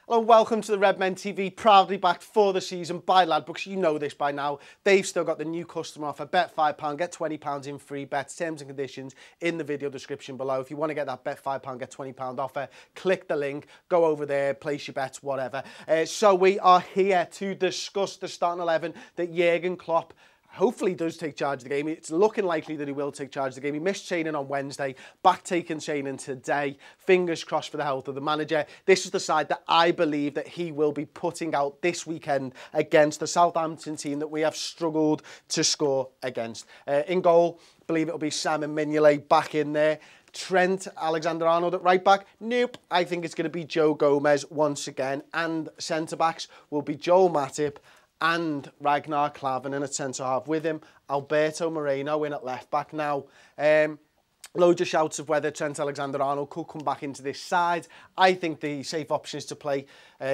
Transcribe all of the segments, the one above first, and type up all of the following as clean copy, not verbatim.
Hello and welcome to the Redmen TV, proudly backed for the season by Ladbrokes. You know this by now. They've still got the new customer offer. Bet £5, get £20 in free bets. Terms and conditions in the video description below. If you want to get that bet £5, get £20 offer, click the link, go over there, place your bets, whatever. So we are here to discuss the starting 11 that Jurgen Klopp hopefully does take charge of the game. It's looking likely that he will take charge of the game. He missed training on Wednesday, back taking training today. Fingers crossed for the health of the manager. This is the side that I believe that he will be putting out this weekend against the Southampton team that we have struggled to score against. In goal, I believe it'll be Simon Mignolet back in there. Trent Alexander-Arnold at right back? Nope. I think it's going to be Joe Gomez once again. And centre-backs will be Joel Matip and Ragnar Klavan in at centre-half with him. Alberto Moreno in at left-back now. Loads of shouts of whether Trent Alexander-Arnold could come back into this side. I think the safe option is to play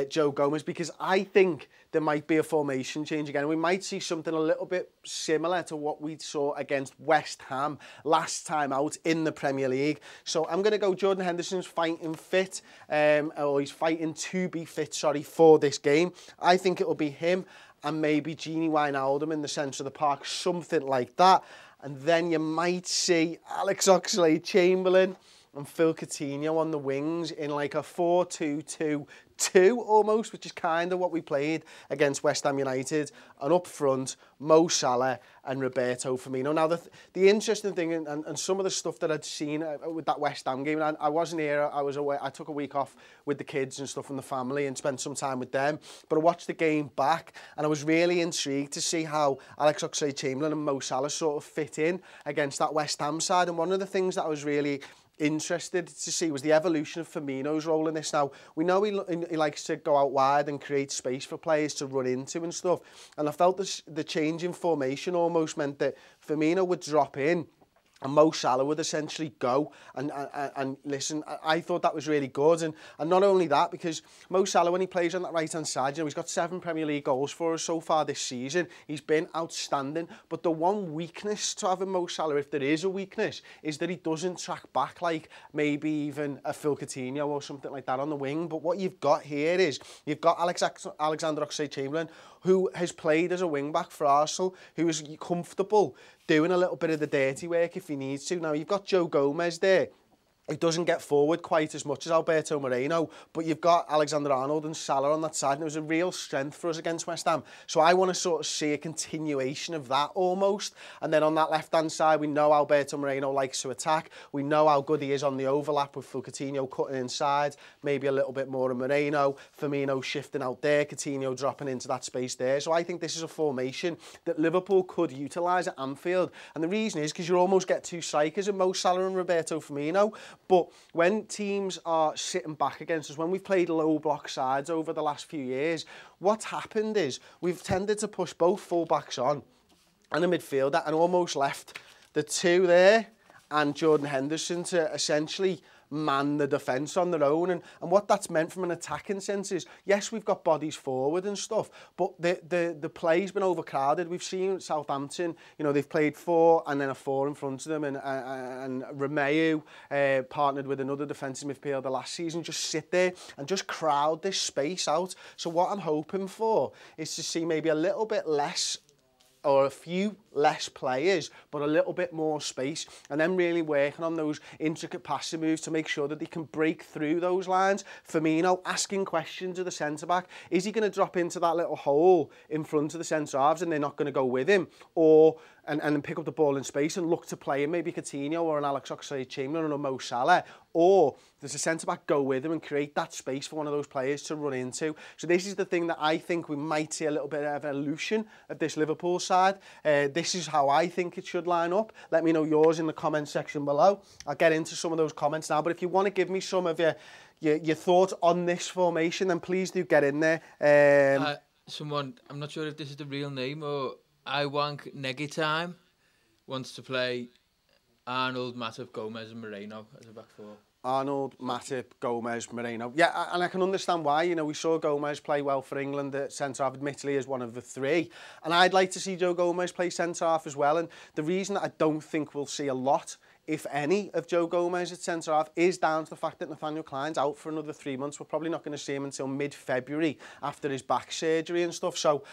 Joe Gomez because I think there might be a formation change again. We might see something a little bit similar to what we saw against West Ham last time out in the Premier League. So I'm going to go Jordan Henderson's fighting fit, or he's fighting to be fit, sorry, for this game. I think it will be him and maybe Gini Wijnaldum in the centre of the park, something like that. And then you might see Alex Oxlade-Chamberlain and Phil Coutinho on the wings in like a 4-2-2-2 almost, which is kind of what we played against West Ham United. And up front, Mo Salah and Roberto Firmino. Now, the interesting thing, and some of the stuff that I'd seen with that West Ham game, and I wasn't here, I was away, I took a week off with the kids and stuff and the family and spent some time with them. But I watched the game back and I was really intrigued to see how Alex Oxlade-Chamberlain and Mo Salah sort of fit in against that West Ham side. And one of the things that I was really interested to see was the evolution of Firmino's role in this. Now, we know he likes to go out wide and create space for players to run into and stuff. And I felt the change in formation almost meant that Firmino would drop in and Mo Salah would essentially go and listen. I thought that was really good. And not only that, because Mo Salah, when he plays on that right-hand side, you know, he's got 7 Premier League goals for us so far this season. He's been outstanding. But the one weakness to having Mo Salah, if there is a weakness, is that he doesn't track back like maybe even a Phil Coutinho or something like that on the wing. But what you've got here is you've got Alexander Oxlade-Chamberlain, who has played as a wing-back for Arsenal, who is comfortable doing a little bit of the dirty work if he needs to. Now, you've got Joe Gomez there, who doesn't get forward quite as much as Alberto Moreno, but you've got Alexander-Arnold and Salah on that side, and it was a real strength for us against West Ham. So I want to sort of see a continuation of that almost. And then on that left-hand side, we know Alberto Moreno likes to attack. We know how good he is on the overlap with Phil Coutinho cutting inside, maybe a little bit more of Moreno, Firmino shifting out there, Coutinho dropping into that space there. So I think this is a formation that Liverpool could utilise at Anfield. And the reason is because you almost get 2 strikers in Mo Salah and Roberto Firmino. But when teams are sitting back against us, when we've played low block sides over the last few years, what's happened is we've tended to push both full-backs on and a midfielder and almost left the 2 there and Jordan Henderson to essentially man the defence on their own. And what that's meant from an attacking sense is, yes, we've got bodies forward and stuff, but the play's been overcrowded. We've seen Southampton, you know, they've played 4 and then a 4 in front of them, and Romeu partnered with another defensive midfielder last season, just sit there and just crowd this space out. So what I'm hoping for is to see maybe a little bit less, or a few less players, but a little bit more space, and then really working on those intricate passing moves to make sure that they can break through those lines. Firmino asking questions of the centre-back. Is he going to drop into that little hole in front of the centre-halves and they're not going to go with him? Or and pick up the ball in space and look to play in maybe Coutinho or an Alex Oxlade-Chamberlain or a Mo Salah? Or does the centre-back go with him and create that space for one of those players to run into? So this is the thing that I think we might see a little bit of evolution of this Liverpool side. This is how I think it should line up. Let me know yours in the comment section below. I'll get into some of those comments now. But if you want to give me some of your thoughts on this formation, then please do get in there. Someone, I'm not sure if this is the real name, or I Wank Neggy Time, wants to play Arnold, Matip, Gomez and Moreno as a back 4. Arnold, Matip, Gomez, Moreno. Yeah, and I can understand why. You know, we saw Gomez play well for England at centre-half, admittedly as one of the 3. And I'd like to see Joe Gomez play centre-half as well. And the reason that I don't think we'll see a lot if any, of Joe Gomez at centre-half is down to the fact that Nathaniel Clyne's out for another 3 months. We're probably not going to see him until mid-February after his back surgery and stuff. So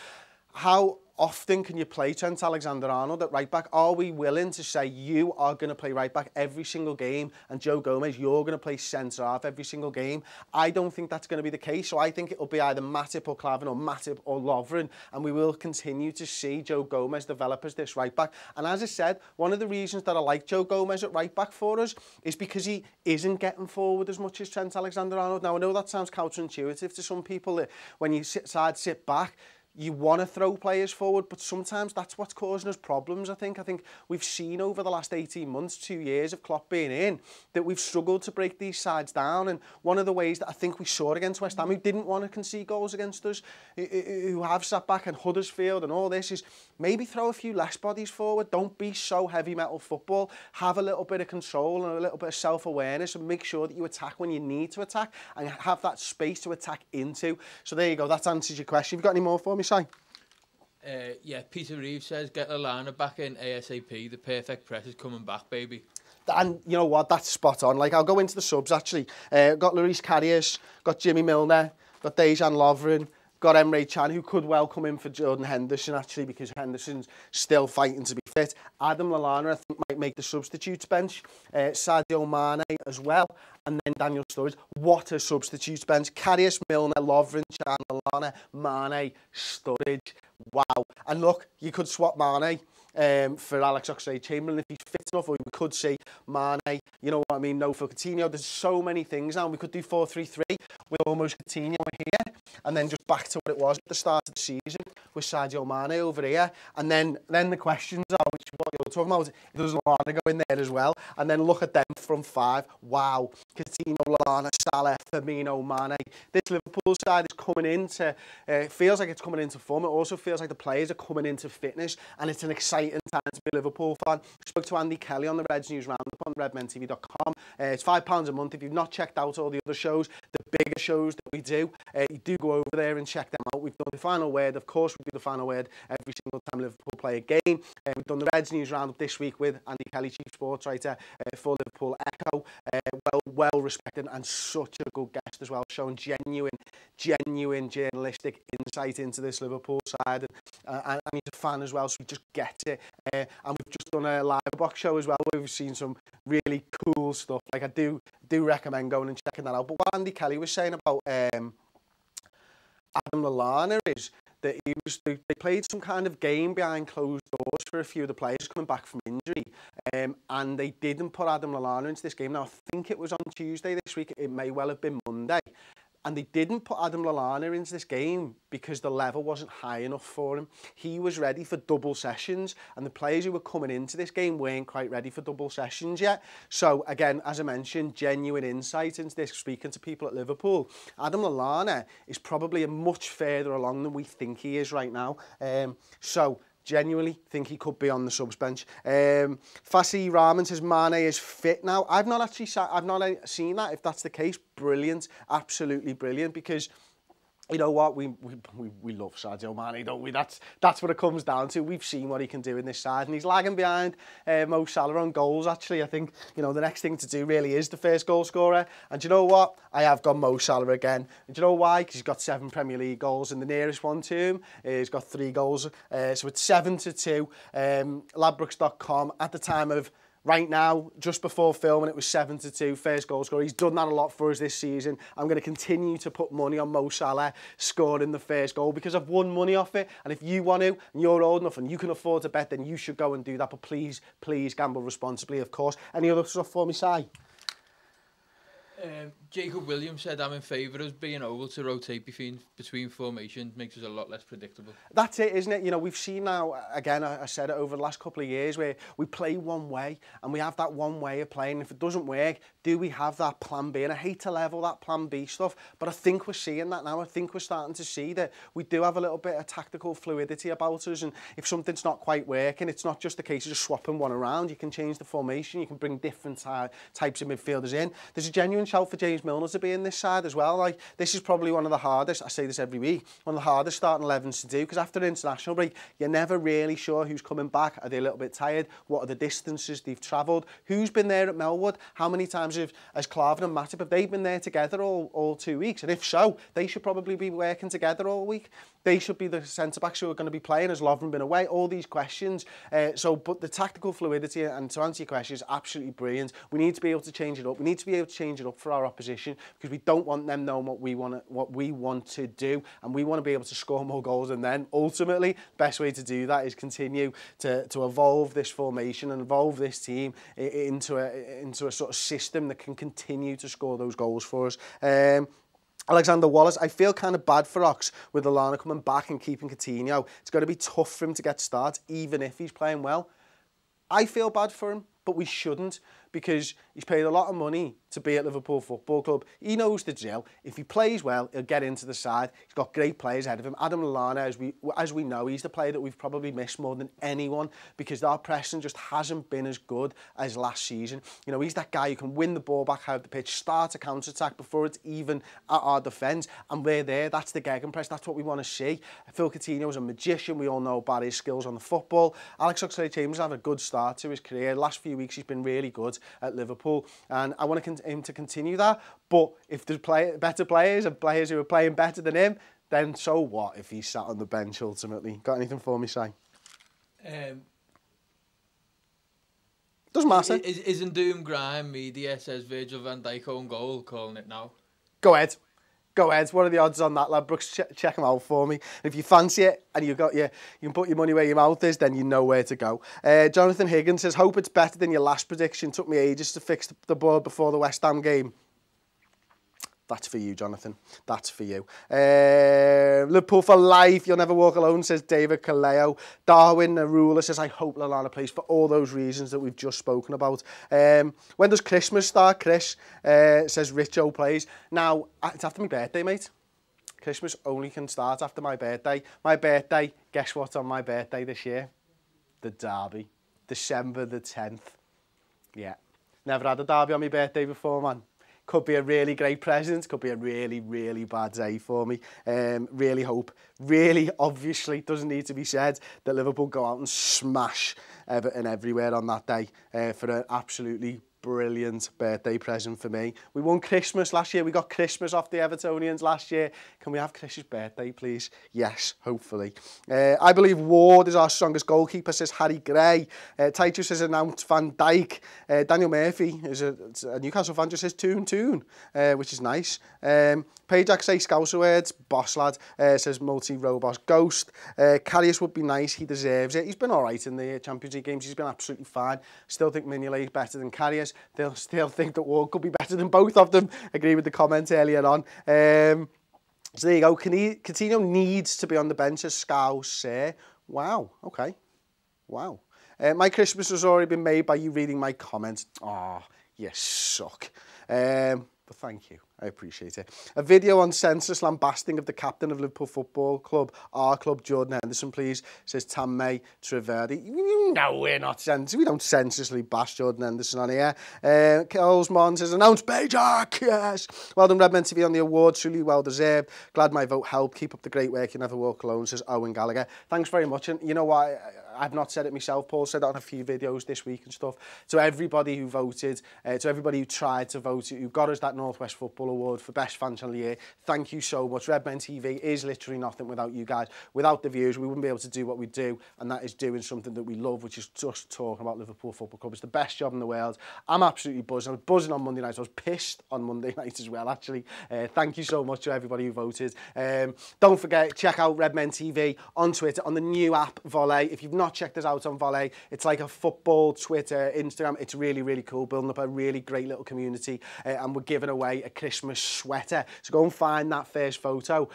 how often can you play Trent Alexander-Arnold at right back? Are we willing to say you are going to play right back every single game and Joe Gomez, you're going to play centre-half every single game? I don't think that's going to be the case. So I think it'll be either Matip or Klavan or Matip or Lovren, and we will continue to see Joe Gomez develop as this right back. And as I said, one of the reasons that I like Joe Gomez at right back for us is because he isn't getting forward as much as Trent Alexander-Arnold. Now, I know that sounds counterintuitive to some people, that when you sit back, you want to throw players forward, but sometimes that's what's causing us problems, I think. I think we've seen over the last 18 months, 2 years of Klopp being in, that we've struggled to break these sides down. And one of the ways that I think we saw against West Ham, who didn't want to concede goals against us, who have sat back, and Huddersfield and all this, is maybe throw a few less bodies forward. Don't be so heavy metal football. Have a little bit of control and a little bit of self-awareness, and make sure that you attack when you need to attack and have that space to attack into. So there you go. That answers your question. Have you got any more for me, Si? Yeah, Peter Reeves says, get Lallana back in ASAP. The perfect press is coming back, baby. And you know what? That's spot on. Like, I'll go into the subs, actually. Got Lloris Karius, got Jimmy Milner, got Dejan Lovren, got Emre Can, who could well come in for Jordan Henderson, actually, because Henderson's still fighting to be fit. Adam Lallana, I think, might make the substitutes bench. Sadio Mane as well. And then Daniel Sturridge. What a substitutes bench. Karius, Milner, Lovren, Can, Lallana, Mane, Sturridge. Wow. And look, you could swap Mane for Alex Oxlade-Chamberlain if he's fit enough, or we could say Mane, you know what I mean, no for Coutinho. There's so many things now. We could do 4-3-3 with almost Coutinho here, and then just back to what it was at the start of the season with Sadio Mane over here. And then the questions are, which is what you're talking about, does Lallana go in there as well? And then look at them from 5. Wow. Coutinho, Lallana, Salah, Firmino, Mane. This Liverpool side is coming into, feels like it's coming into form. It also feels like the players are coming into fitness, and it's an exciting time to be a Liverpool fan. I spoke to Andy Kelly on the Reds News Roundup on redmentv.com. It's £5 a month. If you've not checked out all the other shows, the bigger shows that we do, you do go over there and check them out. We've done the final word. Of course, we do the final word every single time Liverpool play a game. We've done the Reds News Roundup this week with Andy Kelly, chief sports writer for Liverpool Echo. Well respected and such a good guest as well, showing genuine journalistic insight into this Liverpool side, and he's a fan as well, so he just gets it. And we've just done a live box show as well, where we've seen some really cool stuff. Like, I do recommend going and checking that out. But what Andy Kelly was saying about Adam Lallana is that they played some kind of game behind closed doors for a few of the players coming back from injury, and they didn't put Adam Lallana into this game. Now, I think it was on Tuesday this week, it may well have been Monday, and they didn't put Adam Lallana into this game because the level wasn't high enough for him. He was ready for double sessions, and the players who were coming into this game weren't quite ready for double sessions yet. So again, as I mentioned, genuine insight into this, speaking to people at Liverpool. Adam Lallana is probably much further along than we think he is right now. So genuinely think he could be on the subs bench. Fasi Rahman says Mane is fit now. I've not seen that. If that's the case, brilliant, absolutely brilliant, because you know what, we love Sadio Mane, don't we? That's what it comes down to. We've seen what he can do in this side, and he's lagging behind Mo Salah on goals, actually. I think, you know, the next thing to do really is the first goal scorer. And do you know what? I have got Mo Salah again. And do you know why? Because he's got 7 Premier League goals, and the nearest one to him, he's got 3 goals. So it's 7-2. Ladbrokes.com at the time of right now, just before filming, it was 7-2, first goal scorer. He's done that a lot for us this season. I'm going to continue to put money on Mo Salah scoring the first goal, because I've won money off it. And if you want to, and you're old enough and you can afford to bet, then you should go and do that. But please gamble responsibly, of course. Any other stuff for me, Si? Jacob Williams said, I'm in favour of being able to rotate between formations, makes us a lot less predictable. That's it, isn't it? You know, we've seen now, again, I said it over the last couple of years, where we play one way, and we have that one way of playing. If it doesn't work, do we have that plan B? And I hate to level that plan B stuff, but I think we're seeing that now. I think we're starting to see that we do have a little bit of tactical fluidity about us, and if something's not quite working, it's not just a case of just swapping one around. You can change the formation, you can bring different types of midfielders in. There's a genuine shout for James James Milner to be in this side as well. Like, this is probably one of the hardest, I say this every week, one of the hardest starting 11s to do, because after the international break, you're never really sure who's coming back. Are they a little bit tired? What are the distances they've travelled? Who's been there at Melwood? How many times has Klavan and Matip, have they been there together all 2 weeks? And if so, they should probably be working together all week. They should be the centre-backs who are going to be playing. Has Lovren been away? All these questions. But the tactical fluidity, and to answer your question, is absolutely brilliant. We need to be able to change it up. We need to be able to change it up for our opposition, because we don't want them knowing what we want to do, and we want to be able to score more goals. And then ultimately, the best way to do that is continue to evolve this formation and evolve this team into a sort of system that can continue to score those goals for us. Alexander Wallace, I feel kind of bad for Ox with Lallana coming back and keeping Coutinho. It's going to be tough for him to get starts, even if he's playing well. I feel bad for him, but we shouldn't, because he's paid a lot of money to be at Liverpool Football Club. He knows the drill. If he plays well, he'll get into the side. He's got great players ahead of him. Adam Lallana, as we know, he's the player that we've probably missed more than anyone, because our pressing just hasn't been as good as last season. You know, he's that guy who can win the ball back out of the pitch, start a counter-attack before it's even at our defence, and we're there. That's the gegenpress. That's what we want to see. Phil Coutinho is a magician. We all know about his skills on the football. Alex Oxlade-Chamberlain had a good start to his career. The last few weeks, he's been really good at Liverpool, and I want him to continue that. But if there's better players and players who are playing better than him, then so what if he's sat on the bench ultimately? Got anything for me, Si? Doesn't matter. Isn't Doom Grime Media says Virgil van Dijk own goal, calling it now? Go ahead. Go ahead. What are the odds on that, lad? Brooks, check them out for me. And if you fancy it and you can put your money where your mouth is, then you know where to go. Jonathan Higgins says, hope it's better than your last prediction. Took me ages to fix the board before the West Ham game. That's for you, Jonathan. That's for you. Liverpool for life. You'll never walk alone, says David Kaleo. Darwin Arula says, I hope Lallana plays for all those reasons that we've just spoken about. When does Christmas start, Chris? Says Richo plays. Now, it's after my birthday, mate. Christmas only can start after my birthday. My birthday, guess what's on my birthday this year? The derby. December the 10th. Yeah. Never had a derby on my birthday before, man. Could be a really great present, could be a really, really bad day for me. Really hope, really obviously doesn't need to be said, that Liverpool go out and smash Everton everywhere on that day for an absolutely brilliant birthday present for me. We won Christmas last year. We got Christmas off the Evertonians last year. Can we have Chris's birthday, please? Yes, hopefully. I believe Ward is our strongest goalkeeper, says Harry Gray. Titus has announced Van Dijk. Daniel Murphy is a Newcastle fan, just says Toon, which is nice. Pajak say Scouser words. Boss lad says multi-robot ghost. Karius would be nice. He deserves it. He's been all right in the Champions League games. He's been absolutely fine. Still think Mignolet is better than Karius. They'll still think that Ward could be better than both of them. Agree with the comment earlier on. So there you go. Coutinho needs to be on the bench as Scouse. Wow. Okay. Wow. My Christmas has already been made by you reading my comments. Oh, you suck. But thank you. I appreciate it. A video on senseless lambasting of the captain of Liverpool Football Club, our club, Jordan Henderson, please, says Tamme Treverdi. No, we're not senseless. We don't senselessly bash Jordan Henderson on here. Colesmon says, announce Pajak, yes. Well done, Redmen TV, on the award. Truly well deserved. Glad my vote helped. Keep up the great work. You never walk alone, says Owen Gallagher. Thanks very much. And you know what? I've not said it myself. Paul said it on a few videos this week and stuff. To everybody who voted, to everybody who tried to vote, who got us that North West Football Award for Best Fan Channel of the Year, thank you so much. Redmen TV is literally nothing without you guys. Without the viewers, we wouldn't be able to do what we do, and that is doing something that we love, which is just talking about Liverpool Football Club. It's the best job in the world. I'm absolutely buzzing. I was buzzing on Monday night. I was pissed on Monday night as well, actually. Thank you so much to everybody who voted. Don't forget, check out Redmen TV on Twitter, on the new app, Volley. If you've not checked us out on Volley, it's like a football, Twitter, Instagram. It's really, really cool, building up a really great little community, and we're giving away a Christmas sweater. So go and find that first photo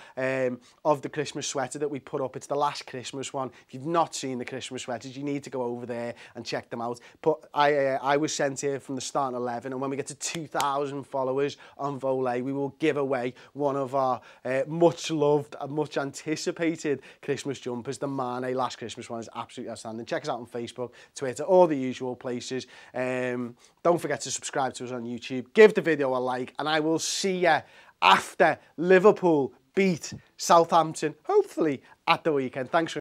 of the Christmas sweater that we put up. It's the last Christmas one. If you've not seen the Christmas sweaters, you need to go over there and check them out. But I was sent here from the starting 11, and when we get to 2,000 followers on Volley, we will give away one of our much loved and much anticipated Christmas jumpers. The Mane last Christmas one is absolutely outstanding. Check us out on Facebook, Twitter, all the usual places. Don't forget to subscribe to us on YouTube. Give the video a like. like, and I will see you after Liverpool beat Southampton, hopefully at the weekend. Thanks for